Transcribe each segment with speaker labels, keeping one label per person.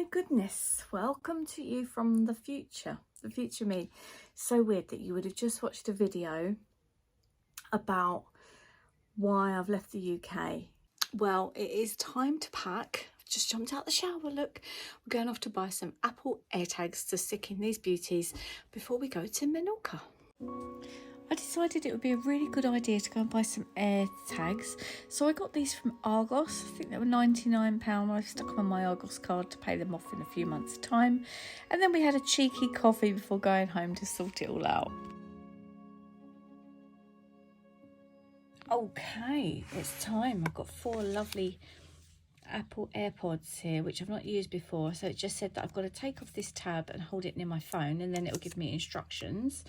Speaker 1: my goodness, welcome to you from the future me. So weird that you would have just watched a video about why I've left the UK. Well, it is time to pack. I've just jumped out the shower, look. We're going off to buy some Apple AirTags to stick in these beauties before we go to Menorca. I decided it would be a really good idea to go and buy some AirTags. So I got these from Argos. I think they were £99. I've stuck them on my Argos card to pay them off in a few months' time. And then we had a cheeky coffee before going home to sort it all out. Okay, it's time. I've got 4 lovely Apple AirPods here, which I've not used before. So it just said that I've got to take off this tab and hold it near my phone, and then it'll give me instructions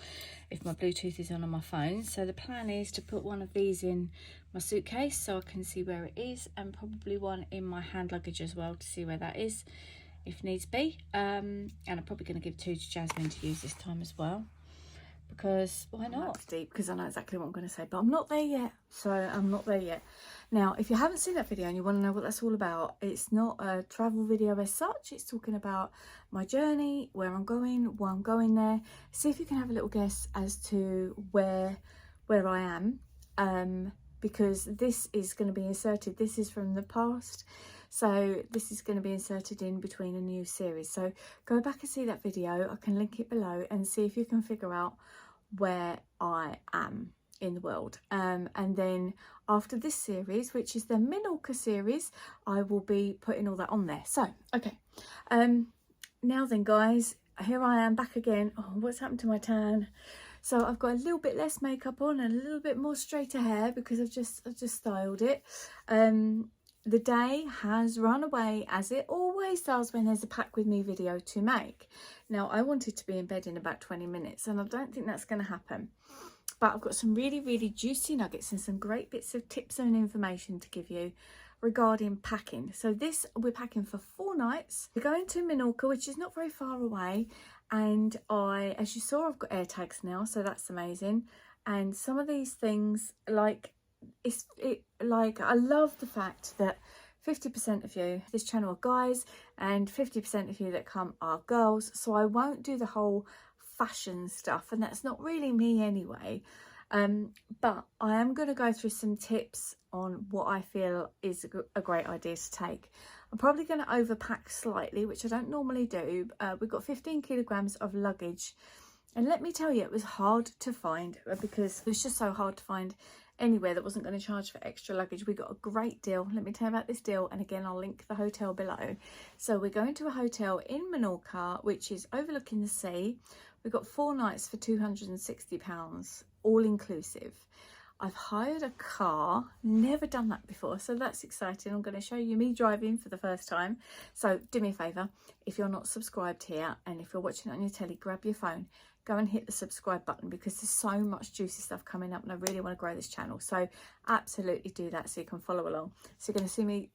Speaker 1: if my Bluetooth is on my phone. So the plan is to put one of these in my suitcase so I can see where it is, and probably one in my hand luggage as well to see where that is if needs be. And I'm probably going to give 2 to Jasmine to use this time as well, because why not? That's deep, because I know exactly what I'm going to say, but I'm not there yet. So I'm not there yet. Now, if you haven't seen that video and you want to know what that's all about, it's not a travel video as such. It's talking about my journey, where I'm going, why I'm going there. See if you can have a little guess as to where I am, because this is going to be inserted. This is from the past, so this is going to be inserted in between a new series. So go back and see that video. I can link it below and see if you can figure out where I am in the world. And then after this series, which is the Menorca series, I will be putting all that on there. So okay, now then guys, here I am back again. Oh, what's happened to my tan? So I've got a little bit less makeup on and a little bit more straighter hair because I've just styled it. The day has run away, as it always does when there's a pack with me video to make. Now, I wanted to be in bed in about 20 minutes and I don't think that's going to happen. But I've got some really juicy nuggets and some great bits of tips and information to give you regarding packing. So this, we're packing for 4 nights. We're going to Menorca, which is not very far away. And as you saw, I've got AirTags now, so that's amazing. And some of these things, like I love the fact that 50% of you this channel are guys and 50% of you that come are girls, so I won't do the whole fashion stuff, and that's not really me anyway. But I am going to go through some tips on what I feel is a great idea to take. I'm probably going to overpack slightly, which I don't normally do. We've got 15 kilograms of luggage, and let me tell you, it was hard to find because it was just so hard to find anywhere that wasn't going to charge for extra luggage. We got a great deal. Let me tell you about this deal, and again I'll link the hotel below. So we're going to a hotel in Menorca, which is overlooking the sea. We've got 4 nights for £260, all inclusive. I've hired a car, never done that before, so that's exciting. I'm going to show you me driving for the first time. So do me a favour, if you're not subscribed here and if you're watching it on your telly, grab your phone, go and hit the subscribe button, because there's so much juicy stuff coming up and I really want to grow this channel. So absolutely do that so you can follow along. So you're going to see me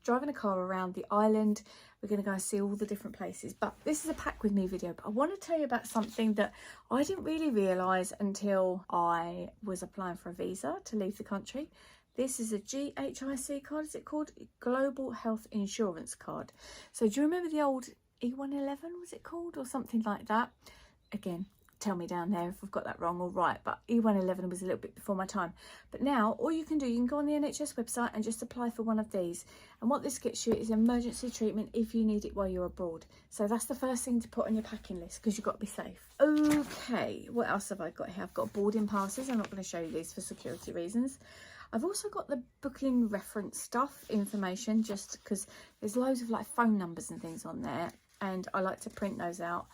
Speaker 1: driving a car around the island. We're going to go and see all the different places. But this is a pack with me video. But I want to tell you about something that I didn't really realise until I was applying for a visa to leave the country. This is a GHIC card, is it called? Global Health Insurance Card. So do you remember the old E111, was it called? Or something like that? Again, tell me down there if I've got that wrong or right, but E111 was a little bit before my time. But now all you can do, you can go on the NHS website and just apply for one of these, and what this gets you is emergency treatment if you need it while you're abroad. So that's the first thing to put on your packing list, because you've got to be safe. Okay, what else have I got here? I've got boarding passes. I'm not going to show you these for security reasons. I've also got the booking reference stuff, information, just because there's loads of like phone numbers and things on there, and I like to print those out.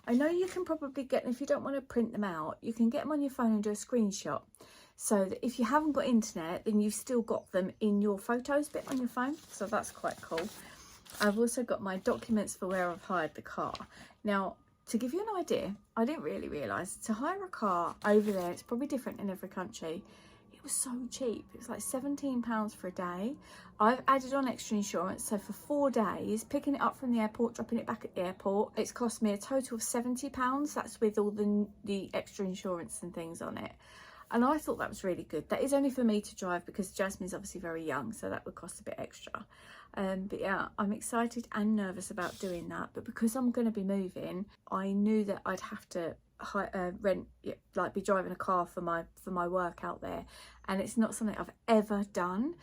Speaker 1: I know you can probably get them, if you don't want to print them out, you can get them on your phone and do a screenshot. So that if you haven't got internet, then you've still got them in your photos bit on your phone. So that's quite cool. I've also got my documents for where I've hired the car. Now, to give you an idea, I didn't really realise to hire a car over there, it's probably different in every country. It was so cheap. It was like £17 for a day. I've added on extra insurance, so for 4 days, picking it up from the airport, dropping it back at the airport, it's cost me a total of £70. That's with all the extra insurance and things on it. And I thought that was really good. That is only for me to drive because Jasmine's obviously very young, so that would cost a bit extra. But yeah, I'm excited and nervous about doing that. But because I'm going to be moving, I knew that I'd have to rent, like be driving a car for my work out there, and it's not something I've ever done.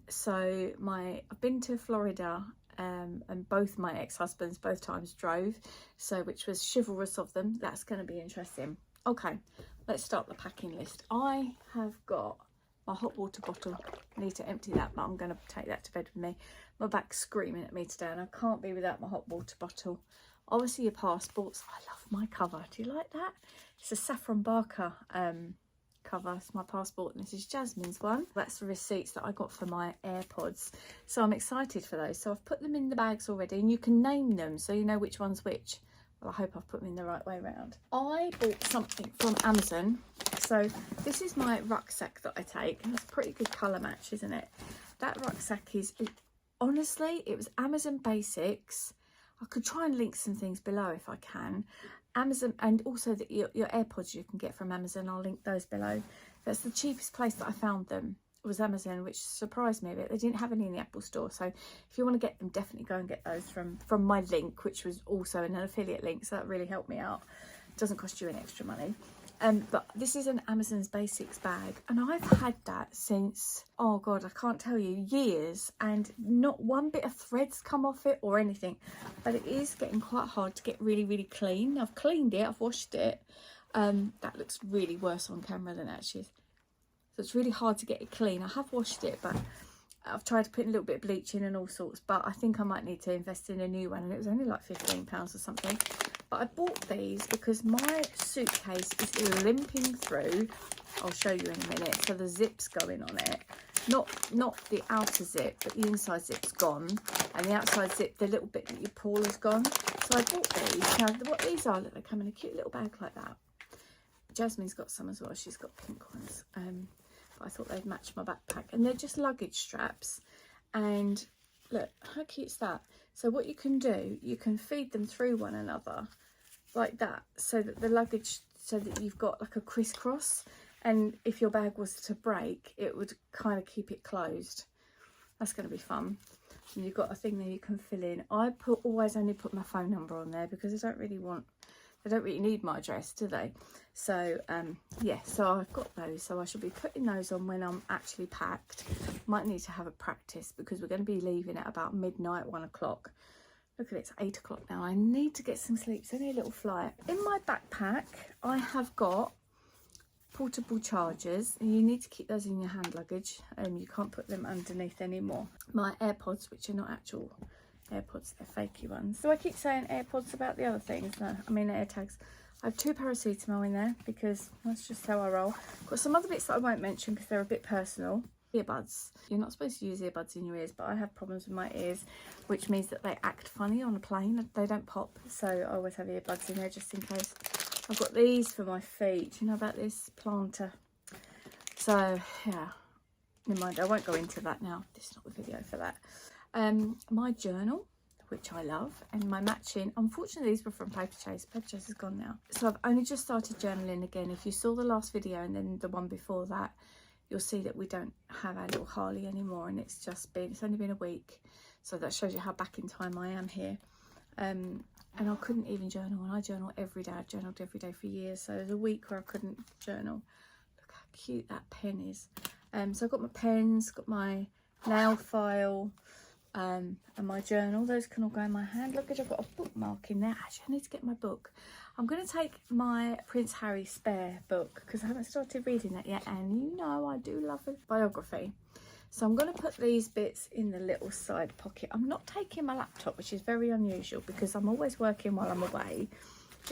Speaker 1: So I've been to Florida, and both my ex-husbands both times drove, so which was chivalrous of them. That's going to be interesting. Okay, let's start the packing list. I have got my hot water bottle. I need to empty that, but I'm going to take that to bed with me. My back's screaming at me today, and I can't be without my hot water bottle. Obviously your passports. I love my cover. Do you like that? It's a Saffron Barker cover. It's my passport, and this is Jasmine's one. That's the receipts that I got for my AirPods, so I'm excited for those. So I've put them in the bags already, and you can name them so you know which one's which. Well, I hope I've put them in the right way around. I bought something from Amazon. So this is my rucksack that I take, and it's a pretty good colour match, isn't it? That rucksack is, honestly, it was Amazon Basics. I could try and link some things below if I can. Amazon, and also your AirPods you can get from Amazon. I'll link those below. That's the cheapest place that I found them, was Amazon, which surprised me a bit. They didn't have any in the Apple store, so if you want to get them, definitely go and get those from my link, which was also an affiliate link, so that really helped me out. It doesn't cost you any extra money. But this is an Amazon's Basics bag, and I've had that since, oh god, I can't tell you, years, and not one bit of threads come off it or anything. But it is getting quite hard to get really clean. I've cleaned it, I've washed it. That looks really worse on camera than it actually is. So it's really hard to get it clean. I have washed it, but I've tried to put a little bit of bleach in and all sorts, but I think I might need to invest in a new one, and it was only like £15 or something. But I bought these because my suitcase is limping through. I'll show you in a minute. So the zip's going on it. Not the outer zip, but the inside zip's gone. And the outside zip, the little bit that you pull, is gone. So I bought these. Now, what these are, look, they come in a cute little bag like that. Jasmine's got some as well. She's got pink ones. But I thought they'd match my backpack. And they're just luggage straps. And look, how cute's that? So what you can do, you can feed them through one another like that, so that the luggage, so that you've got like a crisscross, and if your bag was to break, it would kind of keep it closed. That's going to be fun. And you've got a thing there you can fill in. I always only put my phone number on there because they don't really need my address, do they? So yeah, so I've got those, so I shall be putting those on when I'm actually packed. Might need to have a practice because we're going to be leaving at about midnight, 1 o'clock. Look at it, it's 8 o'clock now. I need to get some sleep. It's only a little flight. In my backpack, I have got portable chargers, and you need to keep those in your hand luggage. You can't put them underneath anymore. My AirPods, which are not actual AirPods, they're fakey ones. So I keep saying AirPods about the other things. No, I mean AirTags. I have 2 paracetamol in there because that's just how I roll. Got some other bits that I won't mention because they're a bit personal. Earbuds. You're not supposed to use earbuds in your ears, but I have problems with my ears, which means that they act funny on a plane. They don't pop, so I always have earbuds in there just in case. I've got these for my feet. You know about this planter? So yeah, never mind, I won't go into that now. This is not the video for that. My journal, which I love, and my matching. Unfortunately, these were from Paper Chase. Paper Chase is gone now. So I've only just started journaling again. If you saw the last video and then the one before that, you'll see that we don't have our little Harley anymore, and it's only been a week. So that shows you how back in time I am here. And I couldn't even journal, and I journal every day. I've journaled every day for years, so there's a week where I couldn't journal. Look how cute that pen is. So I've got my pens, got my nail file, and my journal. Those can all go in my hand luggage. I've got a bookmark in there. Actually, I need to get my book. I'm going to take my Prince Harry spare book because I haven't started reading that yet, and you know I do love a biography. So I'm going to put these bits in the little side pocket. I'm not taking my laptop, which is very unusual because I'm always working while I'm away,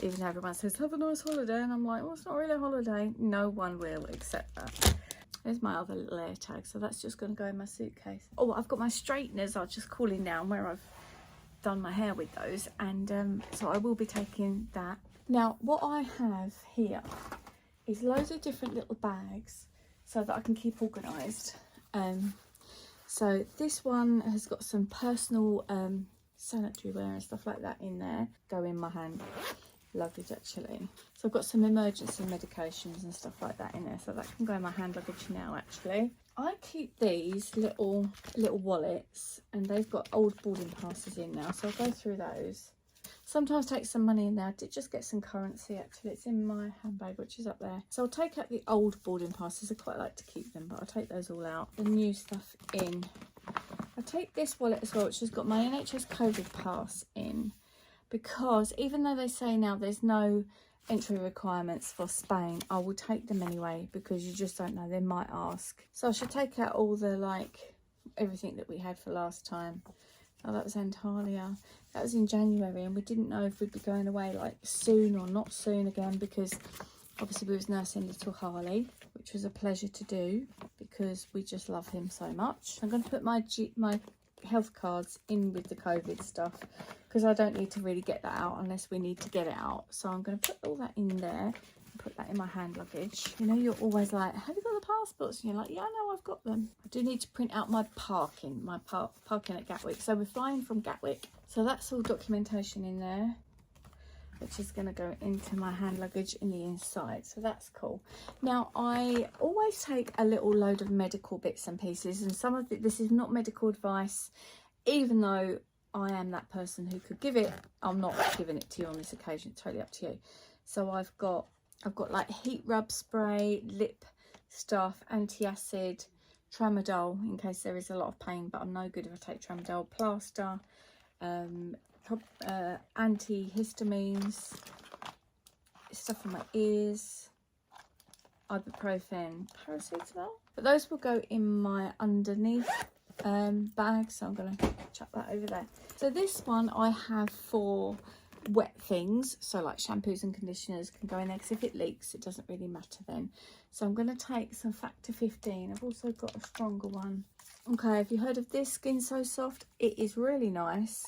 Speaker 1: even though everyone says have a nice holiday, and I'm like, well, it's not really a holiday. No one will accept that. There's my other little air tag, so that's just going to go in my suitcase. Oh, I've got my straighteners are just cooling down where I've done my hair with those, and so I will be taking that. Now, what I have here is loads of different little bags so that I can keep organised. So this one has got some personal sanitary wear and stuff like that in there. Go in my hand. luggage actually. So I've got some emergency medications and stuff like that in there, so that can go in my hand luggage now actually. I keep these little wallets, and they've got old boarding passes in now, so I'll go through those. Sometimes take some money in there. I did just get some currency actually. It's in my handbag, which is up there. So I'll take out the old boarding passes. I quite like to keep them, but I'll take those all out. The new stuff in. I take this wallet as well, which has got my NHS COVID pass in, because even though they say now there's no entry requirements for Spain, I will take them anyway, because you just don't know, they might ask. So I should take out all the, like, everything that we had for last time. Oh, that was Antalya. That was in January, and we didn't know if we'd be going away like soon or not soon again, because obviously we was nursing little Harley, which was a pleasure to do because we just love him so much. I'm going to put my health cards in with the COVID stuff, because I don't need to really get that out unless we need to get it out. So I'm going to put all that in there. Put that in my hand luggage. You know, you're always like, have you got the passports? And you're like, yeah, I know, I've got them. I do need to print out my parking at Gatwick. So we're flying from Gatwick, so that's all documentation in there, which is going to go into my hand luggage in the inside. So that's cool. Now I always take a little load of medical bits and pieces, and some of this is not medical advice, even though I am that person who could give it. I'm not giving it to you on this occasion, it's totally up to you. So I've got like heat rub spray, lip stuff, anti-acid, tramadol in case there is a lot of pain, but I'm no good if I take tramadol, plaster, antihistamines, stuff for my ears, ibuprofen, paracetamol. But those will go in my underneath bag, so I'm going to chuck that over there. So this one I have for wet things, so like shampoos and conditioners can go in there, because if it leaks it doesn't really matter then. So I'm going to take some Factor 15. I've also got a stronger one. Okay, have you heard of this Skin So Soft? It is really nice.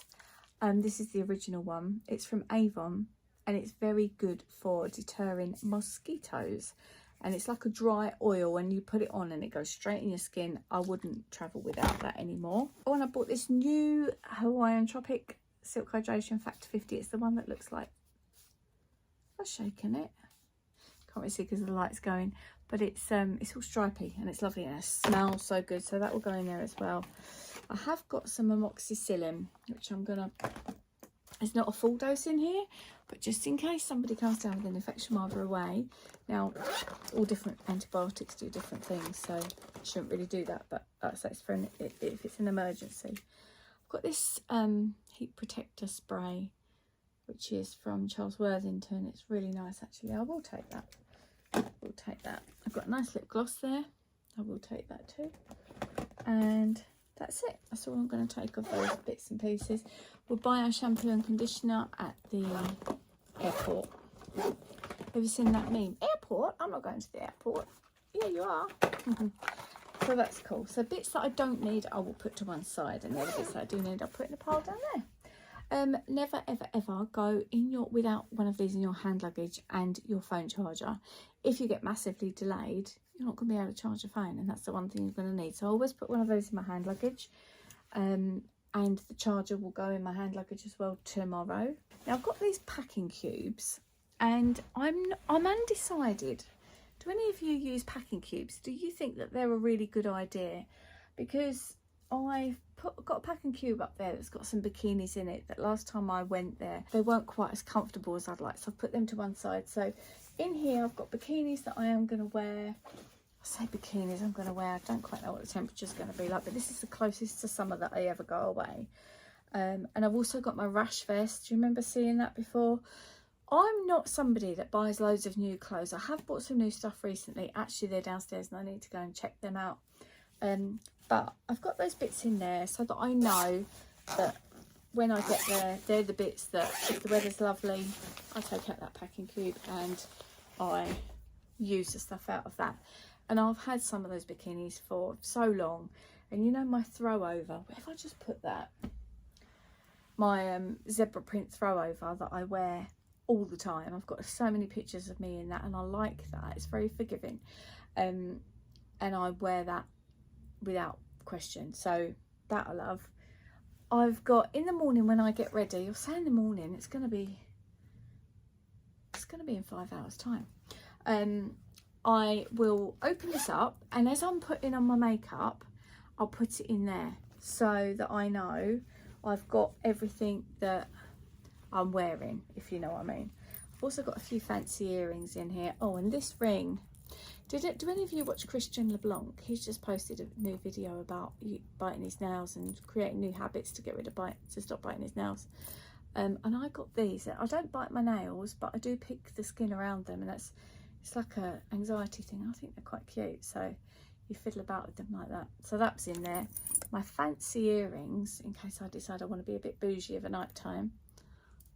Speaker 1: This is the original one. It's from Avon, and it's very good for deterring mosquitoes, and it's like a dry oil, and you put it on and it goes straight in your skin. I wouldn't travel without that anymore. Oh, and I bought this new Hawaiian Tropic Silk Hydration Factor 50. It's the one that looks like, I'm shaking it, can't really see because the light's going, but it's all stripy and it's lovely and it smells so good, so that will go in there as well. I have got some amoxicillin, which I'm gonna, it's not a full dose in here, but just in case somebody comes down with an infection while they're away. Now all different antibiotics do different things, so I shouldn't really do that, but that's for if it's an emergency. Got this heat protector spray, which is from Charles Worthington. It's really nice actually. I will take that. I will take that. I've got a nice lip gloss there. I will take that too. And that's it. That's all I'm going to take of those bits and pieces. We'll buy our shampoo and conditioner at the airport. Have you seen that meme? Airport? I'm not going to the airport. Yeah, you are. So that's cool. So bits that I don't need, I will put to one side, and the other bits that I do need, I'll put in a pile down there. Never, ever, ever go without one of these in your hand luggage and your phone charger. If you get massively delayed, you're not going to be able to charge your phone, and that's the one thing you're going to need. So I always put one of those in my hand luggage, and the charger will go in my hand luggage as well tomorrow. Now I've got these packing cubes, and I'm undecided. Do any of you use packing cubes? Do you think that they're a really good idea? Because I've got a packing cube up there that's got some bikinis in it that last time I went there, they weren't quite as comfortable as I'd like. So I've put them to one side. So in here, I've got bikinis that I am going to wear. I say bikinis I'm going to wear. I don't quite know what the temperature's going to be like, but this is the closest to summer that I ever go away. And I've also got my rash vest. Do you remember seeing that before? I'm not somebody that buys loads of new clothes. I have bought some new stuff recently. Actually, they're downstairs and I need to go and check them out. But I've got those bits in there so that I know that when I get there, they're the bits that, if the weather's lovely, I take out that packing cube and I use the stuff out of that. And I've had some of those bikinis for so long. And you know my throw over, if I just put that, my zebra print throw over that I wear all the time. I've got so many pictures of me in that, and I like that. It's very forgiving, and I wear that without question. So that I love. I've got in the morning when I get ready, I'll say in the morning, it's going to be going to be in 5 hours time. I will open this up, and as I'm putting on my makeup, I'll put it in there so that I know I've got everything that I'm wearing, if you know what I mean. I've also got a few fancy earrings in here. Oh, and this ring. Do any of you watch Christian LeBlanc? He's just posted a new video about biting his nails and creating new habits to get rid of to stop biting his nails. And I got these. I don't bite my nails, but I do pick the skin around them, and it's like a anxiety thing. I think they're quite cute, so you fiddle about with them like that. So that's in there. My fancy earrings, in case I decide I want to be a bit bougie of a night time.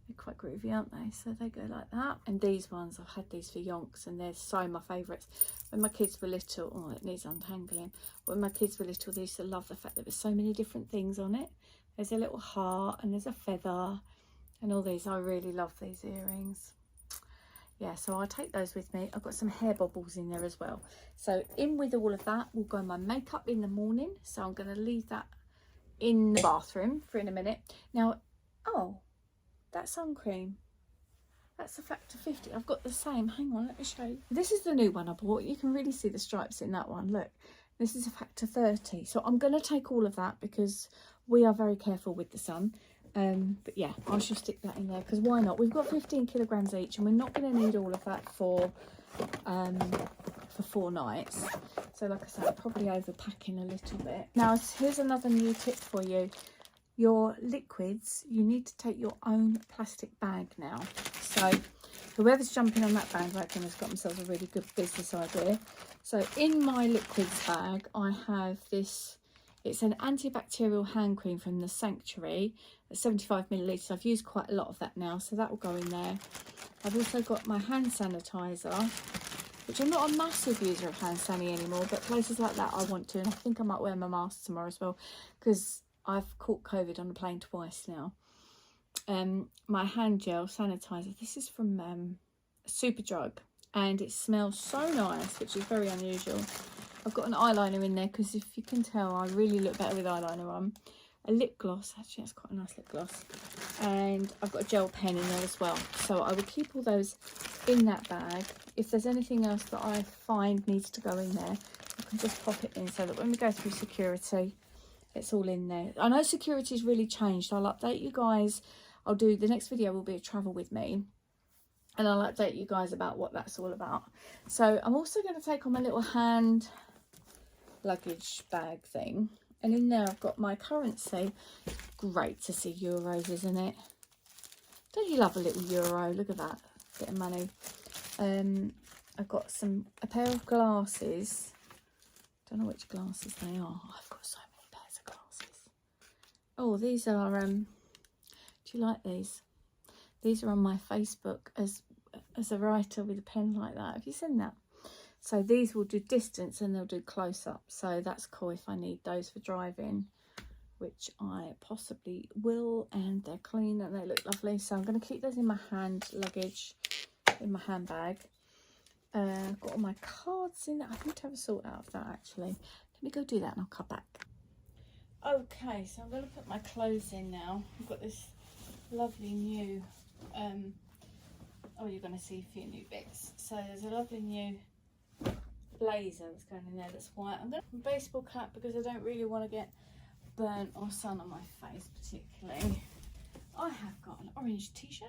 Speaker 1: They're quite groovy, aren't they? So they go like that. And these ones, I've had these for yonks, and they're so my favourites. When my kids were little, oh, it needs untangling. When my kids were little, they used to love the fact that there were so many different things on it. There's a little heart, and there's a feather, and all these. I really love these earrings. Yeah, so I'll take those with me. I've got some hair bobbles in there as well. So in with all of that will go my makeup in the morning. So I'm going to leave that in the bathroom for in a minute. Now, oh, that sun cream, that's a factor 50. I've got the same. Hang on, let me show you. This is the new one I bought. You can really see the stripes in that one. Look, this is a factor 30. So I'm going to take all of that because we are very careful with the sun. But yeah, I should stick that in there because why not? We've got 15 kilograms each, and we're not going to need all of that for 4 nights. So like I said, I'm probably overpacking a little bit. Now, here's another new tip for you. Your liquids, you need to take your own plastic bag now. So whoever's jumping on that bandwagon has got themselves a really good business idea. So in my liquids bag, I have this. It's an antibacterial hand cream from the Sanctuary, 75 millilitres. I've used quite a lot of that now, so that will go in there. I've also got my hand sanitizer, which I'm not a massive user of hand sanitizer anymore, but places like that I want to, and I think I might wear my mask tomorrow as well, because I've caught COVID on the plane twice now. My hand gel sanitizer, this is from Superdrug, and it smells so nice, which is very unusual. I've got an eyeliner in there because if you can tell, I really look better with eyeliner on. A lip gloss, actually that's quite a nice lip gloss. And I've got a gel pen in there as well. So I will keep all those in that bag. If there's anything else that I find needs to go in there, I can just pop it in so that when we go through security, it's all in there. I know security's really changed. I'll update you guys. The next video will be a travel with me. And I'll update you guys about what that's all about. So I'm also going to take on my little hand luggage bag thing, and in there I've got my currency. Great to see euros, isn't it? Don't you love a little euro? Look at that bit of money. I've got a pair of glasses. Don't know which glasses they are. Oh, I've got so many pairs of glasses. Oh, these are do you like these? These are on my Facebook as a writer with a pen like that. Have you seen that? So these will do distance and they'll do close up. So that's cool if I need those for driving, which I possibly will. And they're clean and they look lovely. So I'm going to keep those in my hand luggage, in my handbag. I've got all my cards in there. I need to have a sort out of that actually. Let me go do that and I'll come back. Okay, so I'm going to put my clothes in now. I've got this lovely new, you're going to see a few new bits. So there's a lovely new blazer that's going in there that's white. I'm going to put a baseball cap because I don't really want to get burnt or sun on my face particularly. I have got an orange t-shirt.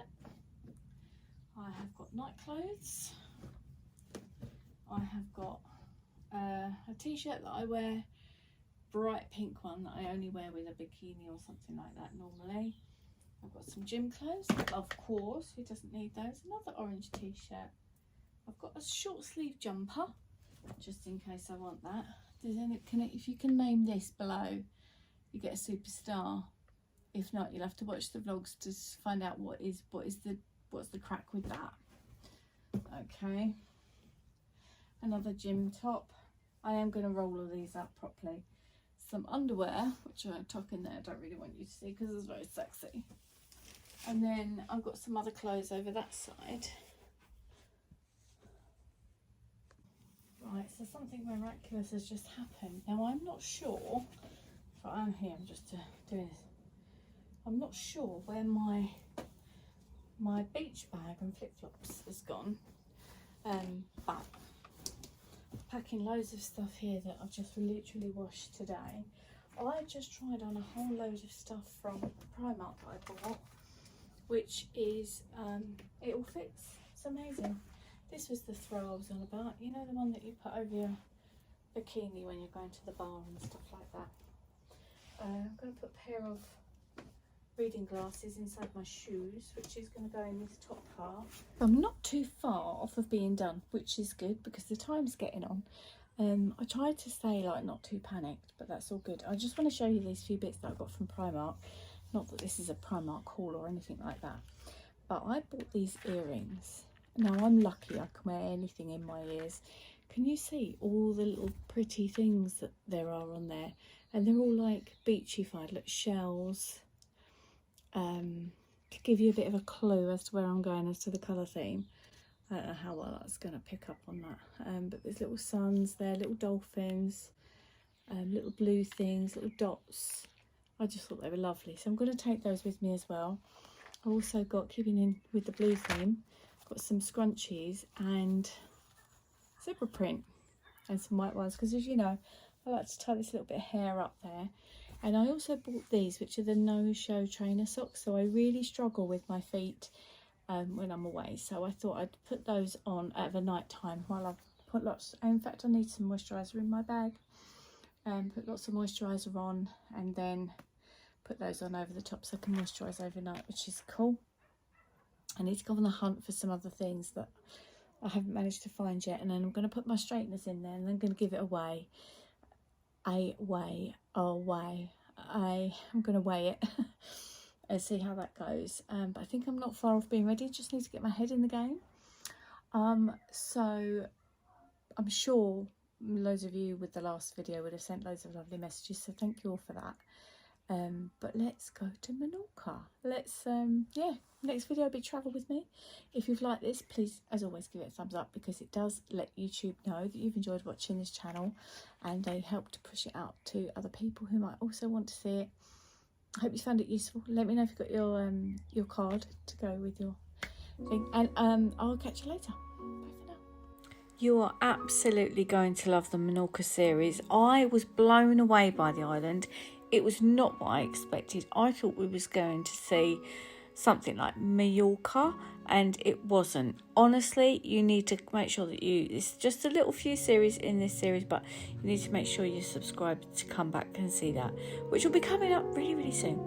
Speaker 1: I have got night clothes. I have got a t-shirt that I wear, bright pink one that I only wear with a bikini or something like that normally. I've got some gym clothes, of course, who doesn't need those? Another orange t-shirt. I've got a short sleeve jumper, just in case I want that. If you can name this below, you get a superstar. If not, you'll have to watch the vlogs to find out what's the crack with that. Okay. Another gym top. I am going to roll all these out properly. Some underwear, which I tuck in there. I don't really want you to see because it's very sexy. And then I've got some other clothes over that side. Right, so something miraculous has just happened. Now I'm not sure, but I'm here, I'm just doing this. I'm not sure where my my beach bag and flip-flops is gone, but packing loads of stuff here that I've just literally washed today. I just tried on a whole load of stuff from Primark that I bought, which is, it all fits. It's amazing. This was the throw I was on about, you know, the one that you put over your bikini when you're going to the bar and stuff like that. I'm going to put a pair of reading glasses inside my shoes, which is going to go in this top part. I'm not too far off of being done, which is good because the time's getting on. I tried to stay like not too panicked, but that's all good. I just want to show you these few bits that I got from Primark. Not that this is a Primark haul or anything like that, but I bought these earrings. Now I'm lucky I can wear anything in my ears. Can you see all the little pretty things that there are on there? And they're all like beachy-fied, like shells. To give you a bit of a clue as to where I'm going as to the colour theme. I don't know how well that's going to pick up on that. But there's little suns there, little dolphins, little blue things, little dots. I just thought they were lovely. So I'm going to take those with me as well. I also got, keeping in with the blue theme, got some scrunchies and zebra print and some white ones. Because as you know, I like to tie this little bit of hair up there. And I also bought these, which are the no-show trainer socks. So I really struggle with my feet when I'm away, so I thought I'd put those on at the night time while I've put lots. In fact, I need some moisturiser in my bag, put lots of moisturiser on, and then put those on over the top so I can moisturise overnight, which is cool. I need to go on the hunt for some other things that I haven't managed to find yet, and then I'm going to put my straighteners in there, and I'm going to give it away. I'm going to weigh it and see how that goes. But I think I'm not far off being ready. Just need to get my head in the game. So I'm sure loads of you with the last video would have sent loads of lovely messages, so thank you all for that. But let's go to Menorca. Let's next video will be travel with me. If you've liked this, please as always give it a thumbs up, because it does let YouTube know that you've enjoyed watching this channel, and they help to push it out to other people who might also want to see it. I hope you found it useful. Let me know if you've got your card to go with your thing, and I'll catch you later. Bye for now. You are absolutely going to love the Menorca series. I was blown away by the island. It was not what I expected. I thought we was going to see something like Mallorca, and it wasn't. Honestly, you need to make sure that it's just a little few series in this series, but you need to make sure you subscribe to come back and see that, which will be coming up really, really soon.